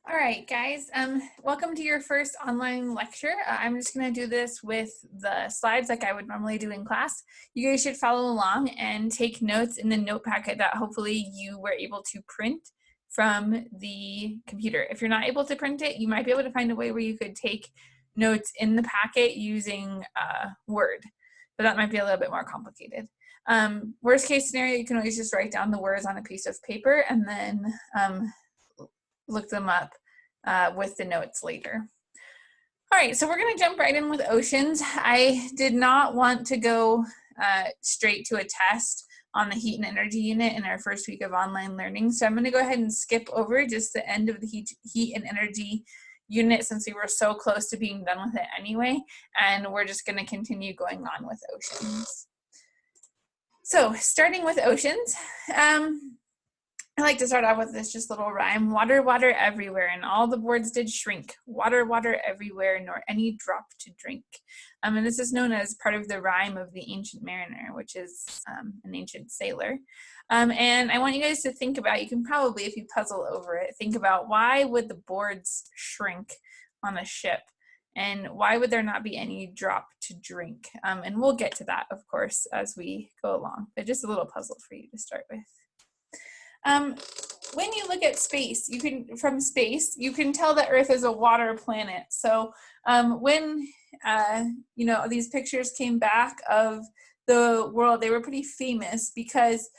All right, guys, welcome to your first online lecture. I'm just going to do this with the slides like I would normally do in class. You guys should follow along and take notes in the note packet that hopefully you were able to print from the computer. If you're not able to print it, you might be able to find a way where you could take notes in the packet using Word, but that might be a little bit more complicated. Worst case scenario, you can always just write down the words on a piece of paper and then look them up with the notes later. All right, so we're going to jump right in with oceans. I did not want to go straight to a test on the heat and energy unit in our first week of online learning, so I'm going to go ahead and skip over just the end of the heat and energy unit since we were so close to being done with it anyway, and we're just going to continue going on with oceans. So starting with oceans, I like to start off with this just little rhyme. Water, water everywhere, and all the boards did shrink. Water, water everywhere, nor any drop to drink. And this is known as part of the rhyme of the Ancient Mariner, which is an ancient sailor. And I want you guys to think about, you can probably, if you puzzle over it, think about why would the boards shrink on a ship? And why would there not be any drop to drink? And we'll get to that, of course, as we go along. But just a little puzzle for you to start with. When you look at space, you can tell that Earth is a water planet. So when these pictures came back of the world, they were pretty famous because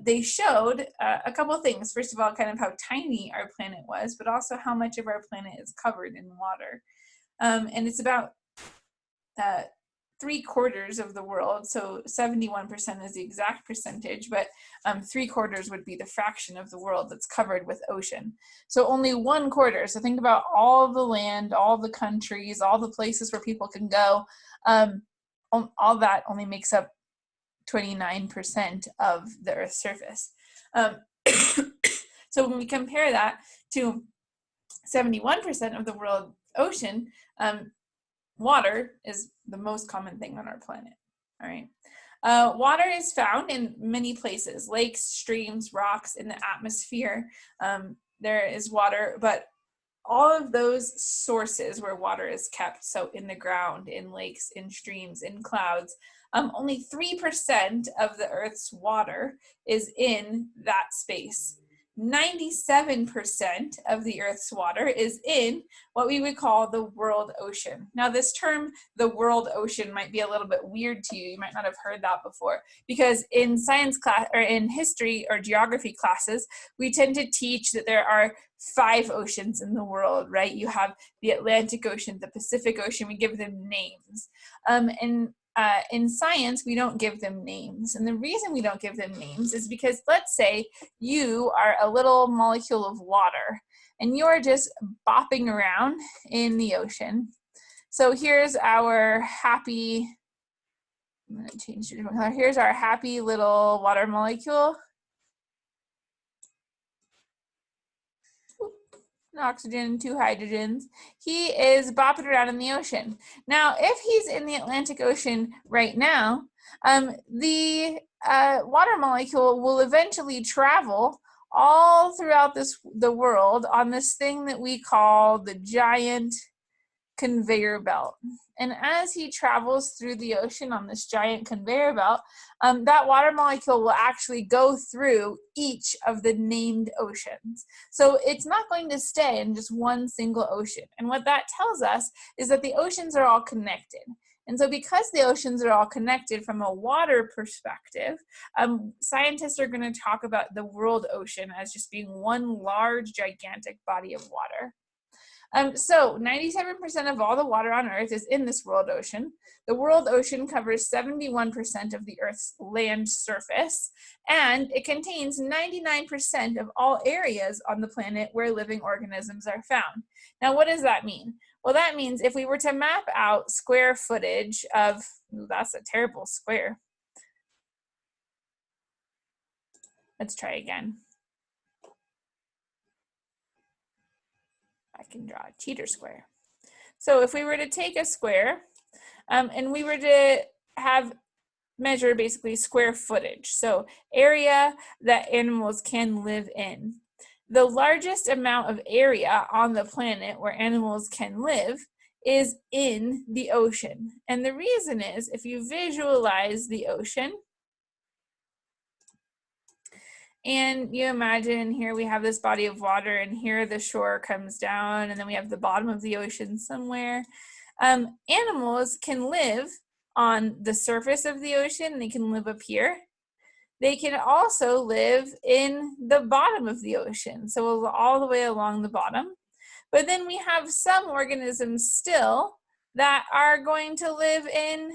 they showed a couple of things. First of all, kind of how tiny our planet was, but also how much of our planet is covered in water. And it's about 3/4 of the world, so 71% is the exact percentage, but 3/4 would be the fraction of the world that's covered with ocean. So only 1/4, so think about all the land, all the countries, all the places where people can go, all that only makes up 29% of the Earth's surface. So when we compare that to 71% of the world ocean, water is the most common thing on our planet. All right. Water is found in many places, lakes, streams, rocks, in the atmosphere. There is water, but all of those sources where water is kept, so in the ground, in lakes, in streams, in clouds, only 3% of the Earth's water is in that space. 97% of the Earth's water is in what we would call the world ocean. Now, this term, the world ocean, might be a little bit weird to you. You might not have heard that before, because in science class or in history or geography classes, we tend to teach that there are 5 oceans in the world, right? You have the Atlantic Ocean, the Pacific Ocean, we give them names. In science, we don't give them names. And the reason we don't give them names is because, let's say you are a little molecule of water and you're just bopping around in the ocean. So here's our happy, I'm going to change the color. Here's our happy little water molecule. An oxygen, 2 hydrogens. He is bopping around in the ocean. Now, if he's in the Atlantic Ocean right now, the water molecule will eventually travel all throughout the world on this thing that we call the giant conveyor belt. And as he travels through the ocean on this giant conveyor belt, that water molecule will actually go through each of the named oceans. So it's not going to stay in just one single ocean. And what that tells us is that the oceans are all connected. And so because the oceans are all connected from a water perspective, scientists are going to talk about the world ocean as just being one large, gigantic body of water. So 97% of all the water on Earth is in this world ocean. The world ocean covers 71% of the Earth's land surface, and it contains 99% of all areas on the planet where living organisms are found. Now, what does that mean? Well, that means if we were to map out square footage of, that's a terrible square. Let's try again. I can draw a cheater square. So if we were to take a square and we were to measure basically square footage, so area that animals can live in. the largest amount of area on the planet where animals can live is in the ocean. And the reason is, if you visualize the ocean, and you imagine here we have this body of water, and here the shore comes down, and then we have the bottom of the ocean somewhere. Animals can live on the surface of the ocean. They can live up here. They can also live in the bottom of the ocean, so all the way along the bottom. But then we have some organisms still that are going to live in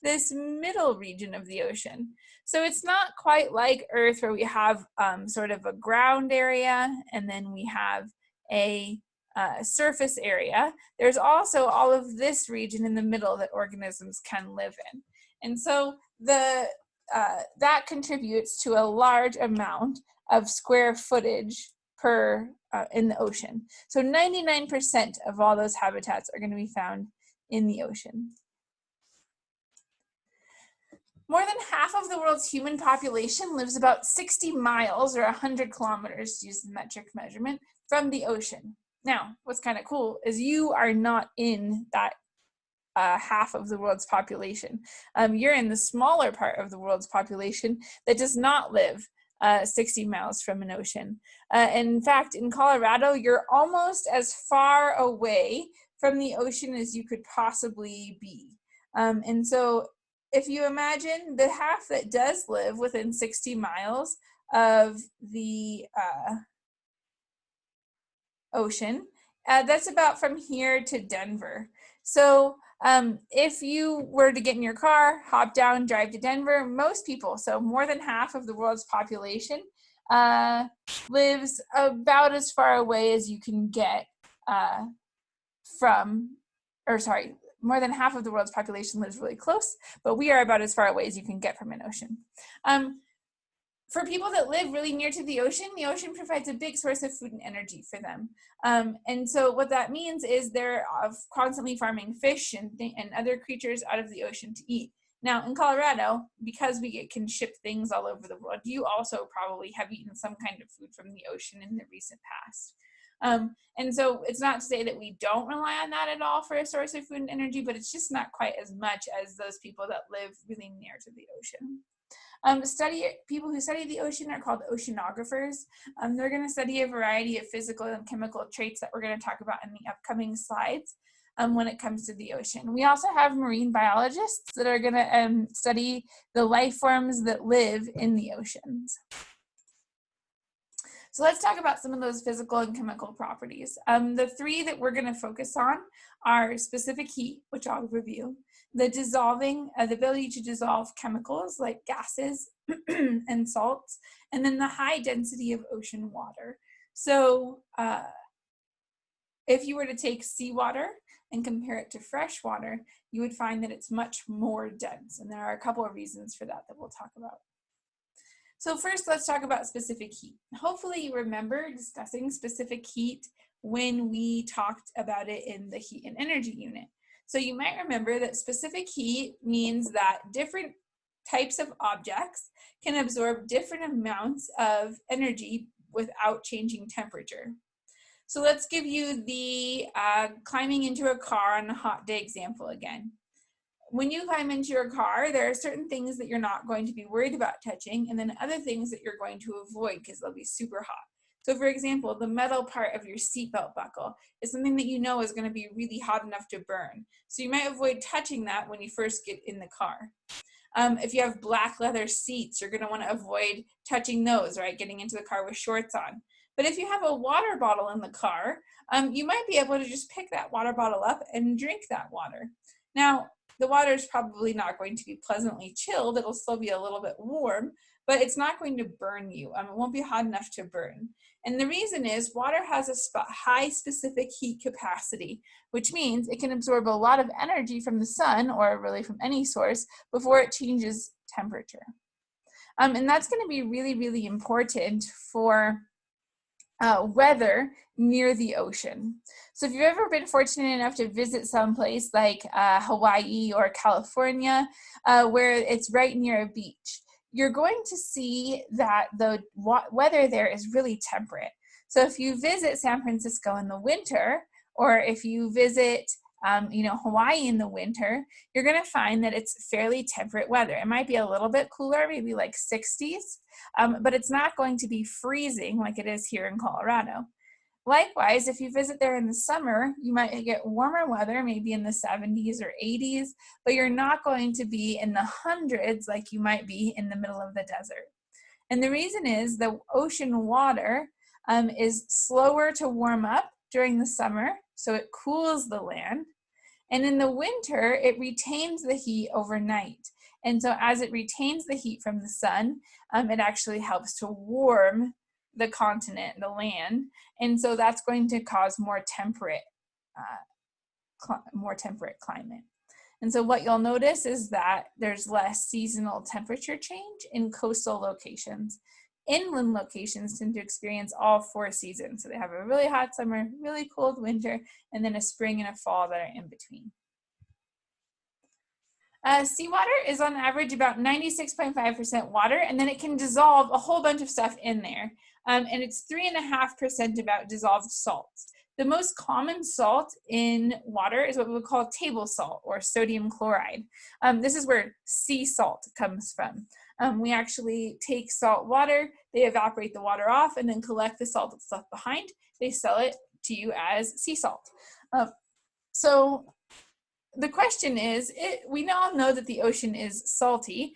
this middle region of the ocean. So it's not quite like Earth, where we have sort of a ground area and then we have a surface area. There's also all of this region in the middle that organisms can live in. And so that contributes to a large amount of square footage per in the ocean. So 99% of all those habitats are going to be found in the ocean. More than half of the world's human population lives about 60 miles or 100 kilometers, to use the metric measurement, from the ocean. Now, what's kind of cool is you are not in that half of the world's population. You're in the smaller part of the world's population that does not live 60 miles from an ocean. In fact, in Colorado, you're almost as far away from the ocean as you could possibly be. And so if you imagine the half that does live within 60 miles of the ocean, that's about from here to Denver. So if you were to get in your car, hop down, drive to Denver, most people, so more than half of the world's population, lives about as far away as you can get more than half of the world's population lives really close, but we are about as far away as you can get from an ocean. For people that live really near to the ocean provides a big source of food and energy for them. And so what that means is they're constantly farming fish and other creatures out of the ocean to eat. Now, in Colorado, because we can ship things all over the world, you also probably have eaten some kind of food from the ocean in the recent past. And so it's not to say that we don't rely on that at all for a source of food and energy, but it's just not quite as much as those people that live really near to the ocean. People who study the ocean are called oceanographers. They're going to study a variety of physical and chemical traits that we're going to talk about in the upcoming slides when it comes to the ocean. We also have marine biologists that are going to study the life forms that live in the oceans. So let's talk about some of those physical and chemical properties. The three that we're going to focus on are specific heat, which I'll review, the ability to dissolve chemicals like gases and salts, and then the high density of ocean water. So if you were to take seawater and compare it to fresh water, you would find that it's much more dense. And there are a couple of reasons for that we'll talk about. So first, let's talk about specific heat. Hopefully you remember discussing specific heat when we talked about it in the heat and energy unit. So you might remember that specific heat means that different types of objects can absorb different amounts of energy without changing temperature. So let's give you the climbing into a car on a hot day example again. When you climb into your car, there are certain things that you're not going to be worried about touching, and then other things that you're going to avoid because they'll be super hot. So for example, the metal part of your seatbelt buckle is something that you know is going to be really hot enough to burn. So you might avoid touching that when you first get in the car. If you have black leather seats, you're going to want to avoid touching those, right? Getting into the car with shorts on. But if you have a water bottle in the car, you might be able to just pick that water bottle up and drink that water. Now, the water is probably not going to be pleasantly chilled. It'll still be a little bit warm, but it's not going to burn you. It won't be hot enough to burn. And the reason is water has a high specific heat capacity, which means it can absorb a lot of energy from the sun, or really from any source, before it changes temperature. And that's going to be really, really important for weather near the ocean. So if you've ever been fortunate enough to visit someplace like Hawaii or California, where it's right near a beach, you're going to see that the weather there is really temperate. So if you visit San Francisco in the winter, or if you visit Hawaii in the winter, you're going to find that it's fairly temperate weather. It might be a little bit cooler, maybe like 60s, but it's not going to be freezing like it is here in Colorado. Likewise, if you visit there in the summer, you might get warmer weather, maybe in the 70s or 80s, but you're not going to be in the hundreds like you might be in the middle of the desert. And the reason is the ocean water is slower to warm up during the summer, so it cools the land. And in the winter, it retains the heat overnight. And so as it retains the heat from the sun, it actually helps to warm the continent, the land. And so that's going to cause more temperate climate. And so what you'll notice is that there's less seasonal temperature change in coastal locations. Inland locations tend to experience all 4 seasons. So they have a really hot summer, really cold winter, and then a spring and a fall that are in between. Seawater is on average about 96.5% water, and then it can dissolve a whole bunch of stuff in there. And it's 3.5% about dissolved salts. The most common salt in water is what we would call table salt or sodium chloride. This is where sea salt comes from. We actually take salt water, they evaporate the water off, and then collect the salt that's left behind. They sell it to you as sea salt. So the question is, we all know that the ocean is salty.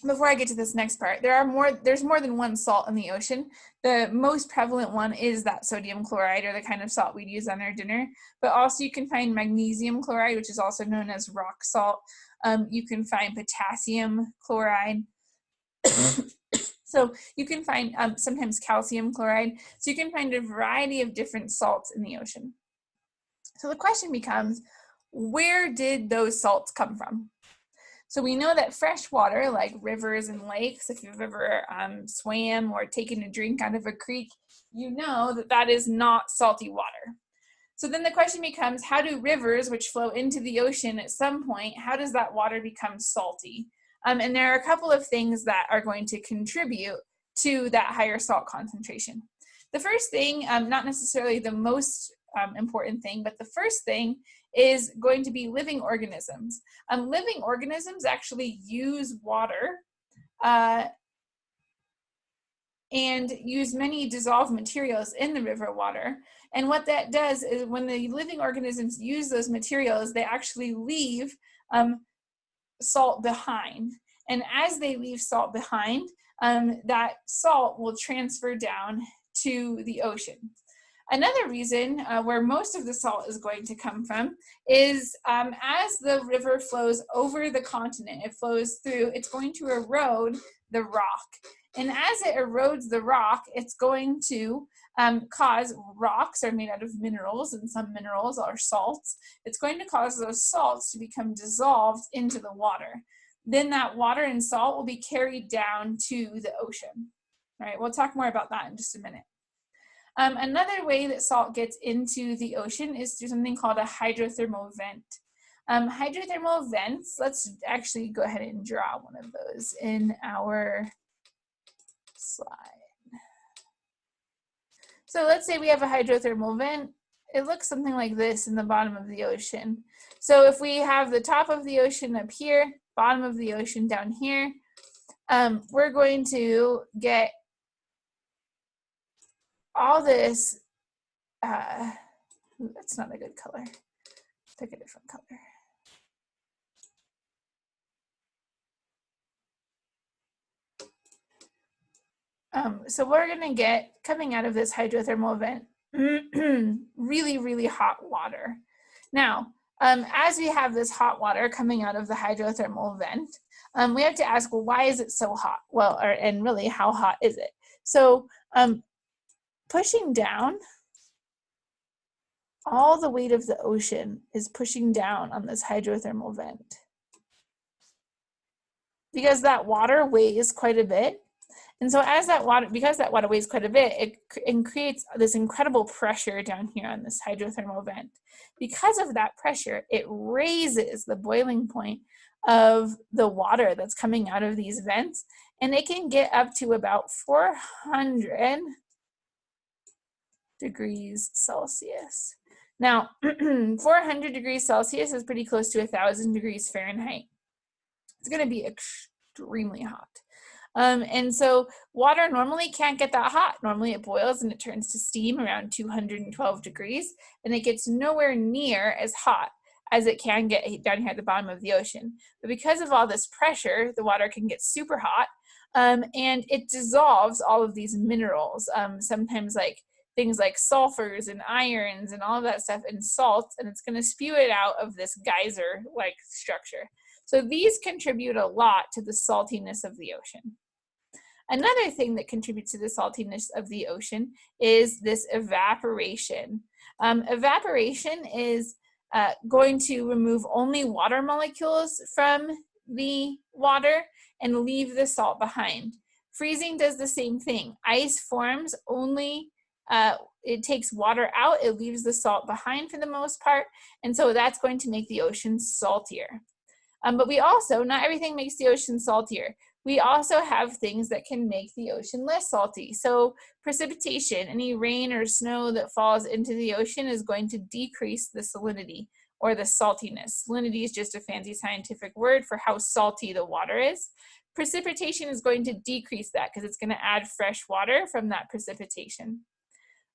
Before I get to this next part, there's more than one salt in the ocean. The most prevalent one is that sodium chloride, or the kind of salt we'd use on our dinner. But also you can find magnesium chloride, which is also known as rock salt. You can find potassium chloride. So you can find sometimes calcium chloride. So you can find a variety of different salts in the ocean. So the question becomes, where did those salts come from? So we know that fresh water, like rivers and lakes, if you've ever swam or taken a drink out of a creek, you know that that is not salty water. So then the question becomes, how do rivers, which flow into the ocean at some point, how does that water become salty? And there are a couple of things that are going to contribute to that higher salt concentration. The first thing, not necessarily the most important thing, but the first thing is going to be living organisms. Living organisms actually use water and use many dissolved materials in the river water. And what that does is when the living organisms use those materials, they actually leave salt behind. And as they leave salt behind, that salt will transfer down to the ocean. Another reason where most of the salt is going to come from is as the river flows over the continent, it flows through, it's going to erode the rock. And as it erodes the rock, it's going to cause, rocks are made out of minerals, and some minerals are salts. It's going to cause those salts to become dissolved into the water. Then that water and salt will be carried down to the ocean. All right, we'll talk more about that in just a minute. Another way that salt gets into the ocean is through something called a hydrothermal vent. Hydrothermal vents, let's actually go ahead and draw one of those in our slide. So let's say we have a hydrothermal vent. It looks something like this in the bottom of the ocean. So if we have the top of the ocean up here, bottom of the ocean down here, we're going to get all this, that's not a good color. Pick a different color. So we're gonna get, coming out of this hydrothermal vent, really, really hot water. Now, as we have this hot water coming out of the hydrothermal vent, we have to ask, well, why is it so hot? Well, and really, how hot is it? So pushing down, all the weight of the ocean is pushing down on this hydrothermal vent. Because that water weighs quite a bit. And so as that water, because that water weighs quite a bit, it creates this incredible pressure down here on this hydrothermal vent. Because of that pressure, it raises the boiling point of the water that's coming out of these vents, and it can get up to about 400 degrees Celsius. Now, 400 degrees Celsius is pretty close to 1,000 degrees Fahrenheit. It's going to be extremely hot. And so water normally can't get that hot. Normally it boils and it turns to steam around 212 degrees, and it gets nowhere near as hot as it can get down here at the bottom of the ocean. But because of all this pressure, the water can get super hot, and it dissolves all of these minerals, sometimes like things like sulfurs and irons and all of that stuff and salts, and it's going to spew it out of this geyser-like structure. So these contribute a lot to the saltiness of the ocean. Another thing that contributes to the saltiness of the ocean is this evaporation. Evaporation is going to remove only water molecules from the water and leave the salt behind. Freezing does the same thing. Ice forms only, it takes water out, it leaves the salt behind for the most part, and so that's going to make the ocean saltier. But we also, not everything makes the ocean saltier. We also have things that can make the ocean less salty. So precipitation, any rain or snow that falls into the ocean is going to decrease the salinity or the saltiness. Salinity is just a fancy scientific word for how salty the water is. Precipitation is going to decrease that because it's going to add fresh water from that precipitation.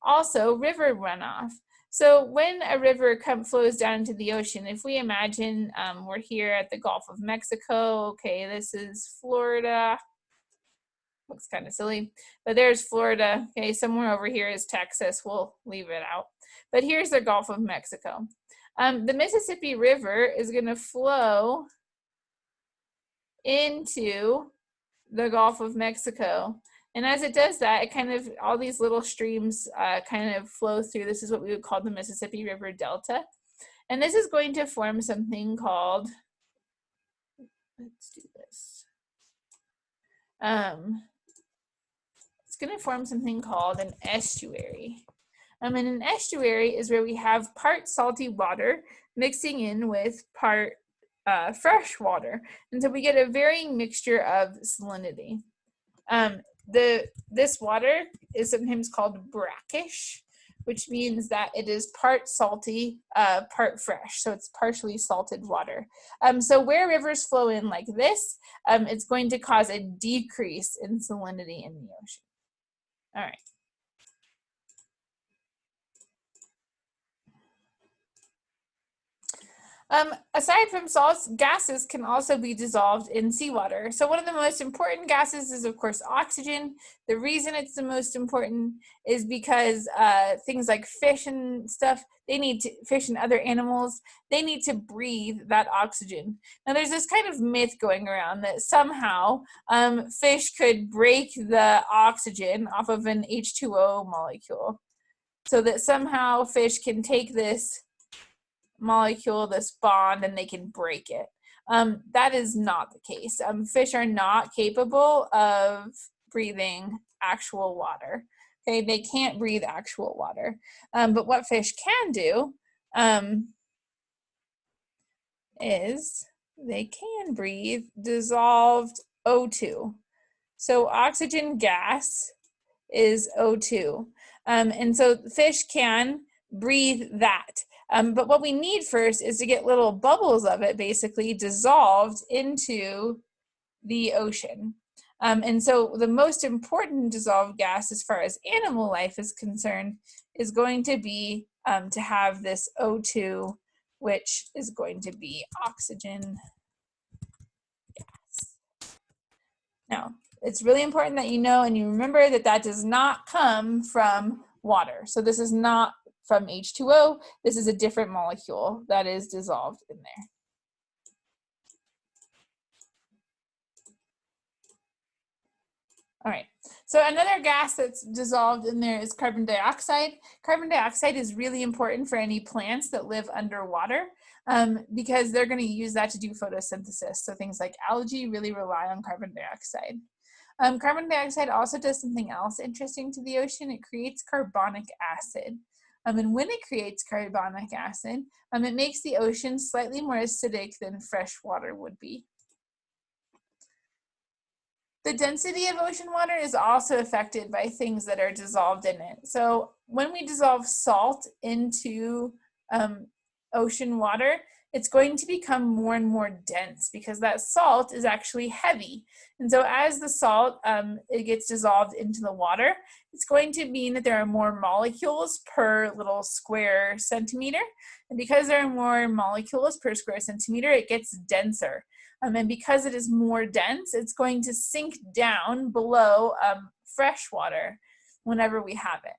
Also, river runoff. So when a river flows down into the ocean, if we imagine we're here at the Gulf of Mexico, okay, this is Florida, looks kind of silly, but there's Florida, okay, somewhere over here is Texas, we'll leave it out. But here's the Gulf of Mexico. The Mississippi River is gonna flow into the Gulf of Mexico. And as it does that, it kind of, all these little streams kind of flow through. This is what we would call the Mississippi River Delta. And this is going to form something called, let's do this. It's going to form something called an estuary. And an estuary is where we have part salty water mixing in with part fresh water. And so we get a varying mixture of salinity. This water is sometimes called brackish, which means that it is part salty, part fresh. So it's partially salted water. So where rivers flow in like this, it's going to cause a decrease in salinity in the ocean. All right. Aside from salts, gases can also be dissolved in seawater. So one of the most important gases is, of course, oxygen. The reason it's the most important is because things like fish and stuff, fish and other animals, they need to breathe that oxygen. Now there's this kind of myth going around that somehow fish could break the oxygen off of an H2O molecule. So that somehow fish can take this molecule, this bond, and they can break it. That is not the case. Fish are not capable of breathing actual water. Okay, they can't breathe actual water. But what fish can do is they can breathe dissolved O2. So oxygen gas is O2. And so fish can breathe that. But what we need first is to get little bubbles of it basically dissolved into the ocean. And so the most important dissolved gas as far as animal life is concerned is going to be to have this O2, which is going to be oxygen gas. Now, it's really important that you know and you remember that that does not come from water. So this is not from H2O, this is a different molecule that is dissolved in there. All right, so another gas that's dissolved in there is carbon dioxide. Carbon dioxide is really important for any plants that live underwater because they're going to use that to do photosynthesis. So things like algae really rely on carbon dioxide. Carbon dioxide also does something else interesting to the ocean. It creates carbonic acid. And when it creates carbonic acid, it makes the ocean slightly more acidic than fresh water would be. The density of ocean water is also affected by things that are dissolved in it. So when we dissolve salt into ocean water, it's going to become more and more dense because that salt is actually heavy. And so as the salt it gets dissolved into the water, it's going to mean that there are more molecules per little square centimeter. And because there are more molecules per square centimeter, it gets denser. And because it is more dense, it's going to sink down below fresh water whenever we have it.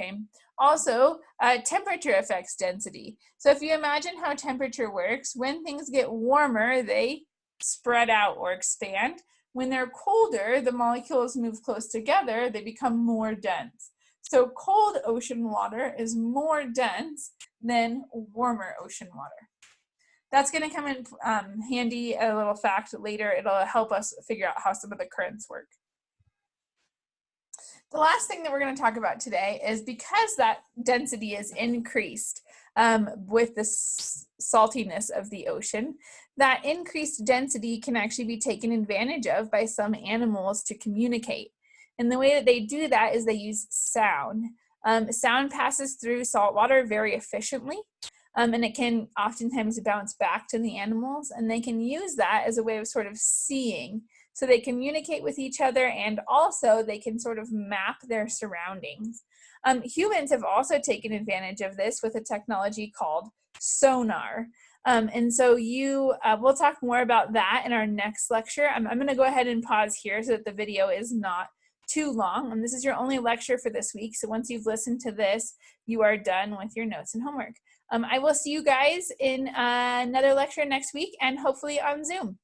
Okay. Also, temperature affects density. So if you imagine how temperature works, when things get warmer, they spread out or expand. When they're colder, the molecules move close together, they become more dense. So cold ocean water is more dense than warmer ocean water. That's going to come in handy, a little fact later. It'll help us figure out how some of the currents work. The last thing that we're going to talk about today is because that density is increased with the saltiness of the ocean, that increased density can actually be taken advantage of by some animals to communicate. And the way that they do that is they use sound. Sound passes through salt water very efficiently. And it can oftentimes bounce back to the animals, and they can use that as a way of sort of seeing. So they communicate with each other, and also they can sort of map their surroundings. Humans have also taken advantage of this with a technology called sonar. And so we'll talk more about that in our next lecture. I'm going to go ahead and pause here so that the video is not too long. And this is your only lecture for this week. So once you've listened to this, you are done with your notes and homework. I will see you guys in another lecture next week, and hopefully on Zoom.